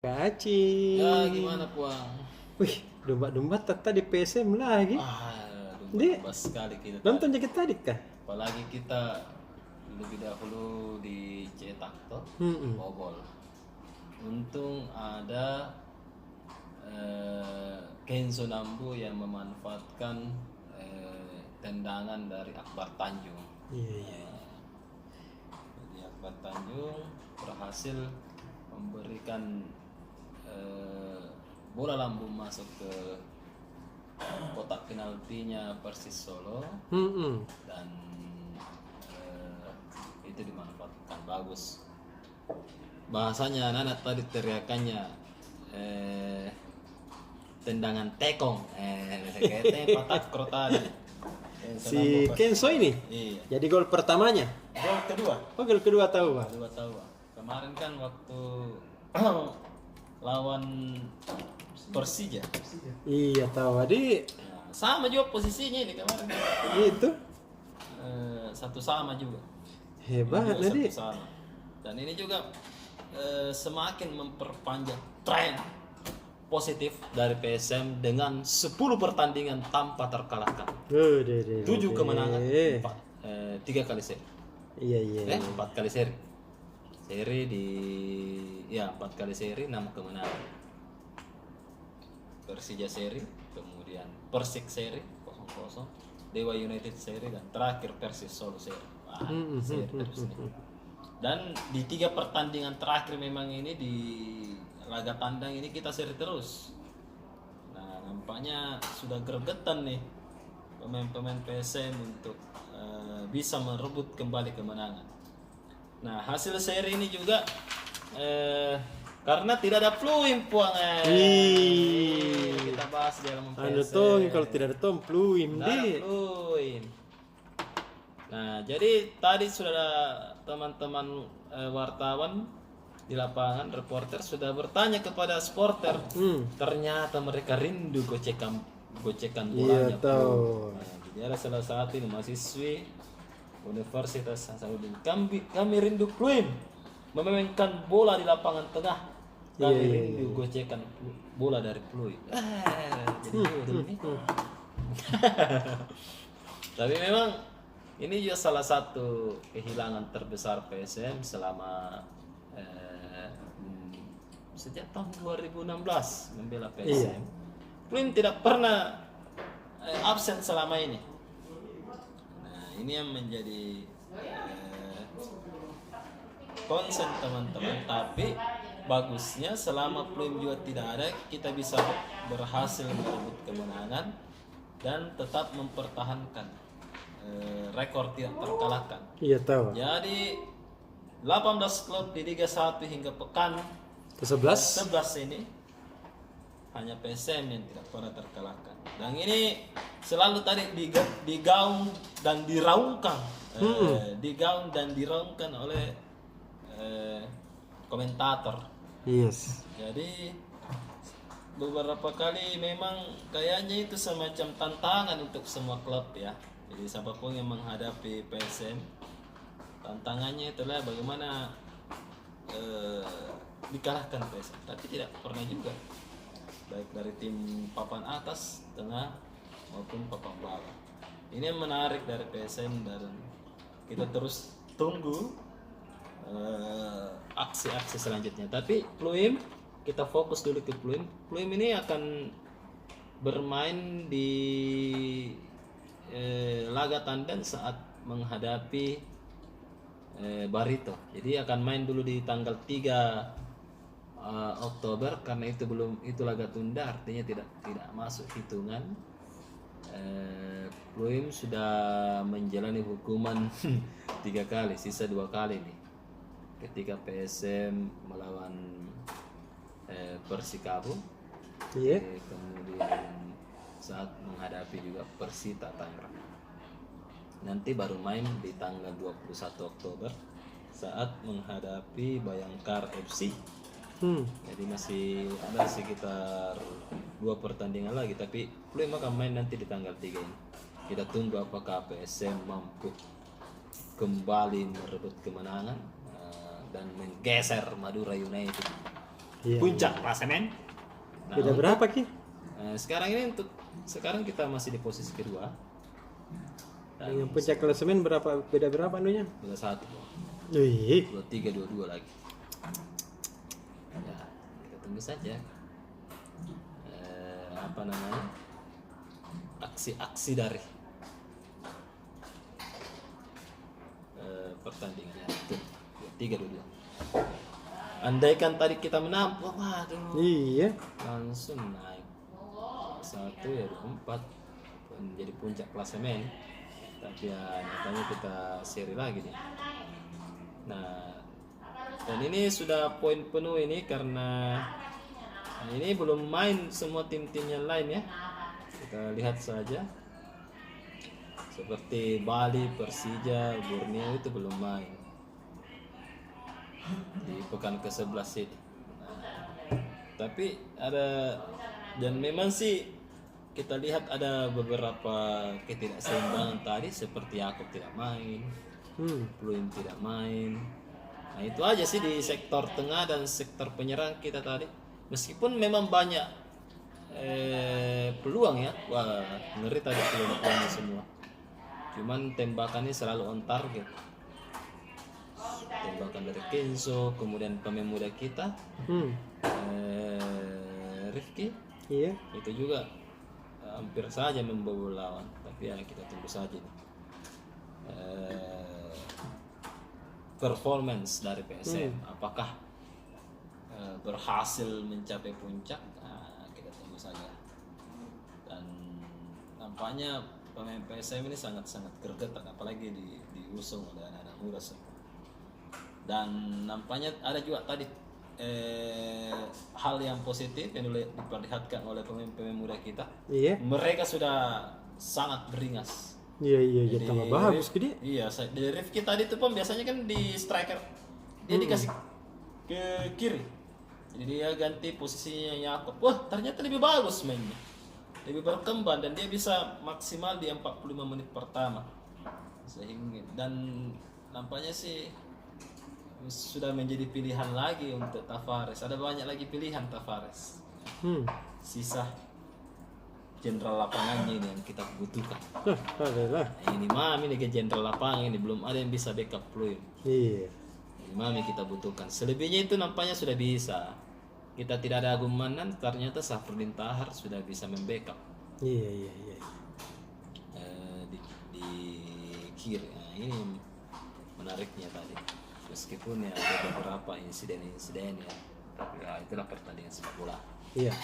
Kacing. Ya gimana Puang? Wih, domba-domba tata di PSM lagi. Di Domba sekali kita nonton tadi. jaket tadi kah? Apalagi kita lebih dahulu dicetak toh, Hmm. bobol. Untung ada Kenzo Nambu yang memanfaatkan tendangan dari Akbar Tanjung. Iya, iya. Jadi Akbar Tanjung berhasil memberikan bola lambung masuk ke kotak penaltinya Persis Solo Hmm. dan itu dimanfaatkan bagus. Bahasanya anak tadi teriakannya tendangan tekong, kayaknya patah krotan. Si Kenzo ini Iya. jadi gol pertamanya. Gol kedua. Oh, gol kedua tahu, Pak. 2 tahun. Kemarin kan waktu lawan Persija. Iya, tahu. Di Nah, sama juga posisinya ini kemarin. itu Satu sama juga. hebat Ini juga tadi. satu sama. Dan ini juga semakin memperpanjang tren positif dari PSM dengan 10 pertandingan tanpa terkalahkan. 7 kemenangan, 3 kali seri. Iya, iya. 4 kali seri. Seri di 4 kali seri 6 kemenangan. Persija seri, kemudian Persik seri 0-0, Dewa United seri dan terakhir Persis Solo seri. Wah, seri terus nih. Dan di 3 pertandingan terakhir memang ini di laga tandang ini kita seri terus. Nah, nampaknya sudah gregetan nih pemain-pemain PSM untuk bisa merebut kembali kemenangan. Nah, hasil seri ini juga karena tidak ada Fluim Puang. Kita bahas di dalam Anu PSM. tong kalau tidak ada tong fluim Tidak ada di. Fluim. Nah, jadi tadi sudah ada teman-teman wartawan di lapangan, reporter sudah bertanya kepada supporter. Ternyata mereka rindu gocekan bolanya. Iya, tahu. Nah, jadi ada salah satu ini mahasiswi Universitas Hasanuddin. Kami rindu Fluim memainkan bola di lapangan tengah. Kami rindu gocekan bola dari Fluim. Jadi ini. Tapi memang ini juga salah satu kehilangan terbesar PSM selama sejak tahun 2016 membela PSM. Fluim tidak pernah absen selama ini. Nah, ini yang menjadi konsen teman-teman. Tapi bagusnya selama Fluim juga tidak ada, kita bisa berhasil merebut kemenangan dan tetap mempertahankan rekor tidak terkalahkan. Iya, tahu. Jadi 18 klub di Liga 1 hingga pekan Ke-11. 11 ini hanya PSM yang tidak pernah terkalahkan. Dan ini selalu tadi digaung dan diraungkan, digaung dan diraungkan oleh komentator. Yes. Jadi beberapa kali memang kayaknya itu semacam tantangan untuk semua klub ya. Jadi siapapun yang menghadapi PSM, tantangannya itulah bagaimana dikalahkan PSM. Tapi tidak pernah juga, baik dari tim papan atas, tengah maupun papan bawah. Ini yang menarik dari PSM dan kita terus tunggu aksi-aksi selanjutnya. Tapi Fluim, kita fokus dulu ke Fluim. Fluim ini akan bermain di laga tandang saat menghadapi Barito. Jadi akan main dulu di tanggal 3 Oktober karena itu laga tunda, artinya tidak masuk hitungan. Fluim sudah menjalani hukuman 3 kali, sisa 2 kali nih. Ketika PSM melawan Persikabo, kemudian saat menghadapi juga Persita Tangerang. Nanti baru main di tanggal 21 Oktober saat menghadapi Bayangkara FC. Jadi masih ada sekitar 2 pertandingan lagi, tapi Fluim akan main nanti di tanggal 3 ini. Kita tunggu apakah PSM mampu kembali merebut kemenangan dan menggeser Madura United Iya. puncak klasemen. Nah, Beda berapa Ki? sekarang kita masih di posisi kedua. Dan Yang puncak klasemen beda berapa anunya? beda satu, Wih. 23, 22 lagi. Ya, kita tunggu saja. Apa namanya? Aksi-aksi dari pertandingan itu 23, 22. Andaikan tadi kita menang, waduh, Iya. langsung naik 1 ya 24 menjadi puncak klasemen. Tapi ya nyatanya kita seri lagi nih. Nah, dan ini sudah poin penuh ini karena ini belum main semua tim-tim yang lain ya. Kita lihat saja. Seperti Bali, Persija, Borneo itu belum main di pekan ke-11 ini. Nah, tapi ada, dan memang sih kita lihat ada beberapa ketidakseimbangan tadi, seperti Yakob tidak main, Pluim tidak main. Nah itu aja sih di sektor tengah dan sektor penyerang kita tadi. Meskipun memang banyak peluang ya, wah ngeri tadi peluang-peluangnya semua. Cuman tembakannya selalu on target. Tembakan dari Kenzo, kemudian pemain muda kita, Rifki, Iya. itu juga hampir saja membobol lawan. Tapi ya kita tunggu saja nih. Performance dari PSM apakah berhasil mencapai puncak? Nah, kita tunggu saja. Dan nampaknya pemain PSM ini sangat-sangat gergetan, apalagi diusung oleh anak-anak muda semua. Dan nampaknya ada juga tadi hal yang positif yang diperlihatkan oleh pemain-pemain muda kita. Iya. Mereka sudah sangat beringas. Iya, jadi tambah bagus ke dia. Iya, dari Rifki tadi tuh pun biasanya kan di striker dia dikasih ke kiri. Jadi dia ganti posisinya Yakob. Wah, ternyata lebih bagus mainnya. Lebih berkembang dan dia bisa maksimal di 45 menit pertama. Sehingga dan nampaknya sih sudah menjadi pilihan lagi untuk Tavares. Ada banyak lagi pilihan Tavares. Sisa jenderal lapangannya ini yang kita butuhkan. Adalah. Ini Mami nih ke jenderal lapangan ini belum ada yang bisa backup Pluim. Iya. Ini Mami kita butuhkan. Selebihnya itu nampaknya sudah bisa. Kita tidak ada Agung Manan, ternyata Safruddin Tahar sudah bisa membackup. Iya. Di kiri. Nah, ini menariknya tadi. Meskipun ya ada beberapa insiden-insiden ya, tapi ya itulah pertandingan sepak bola. Iya.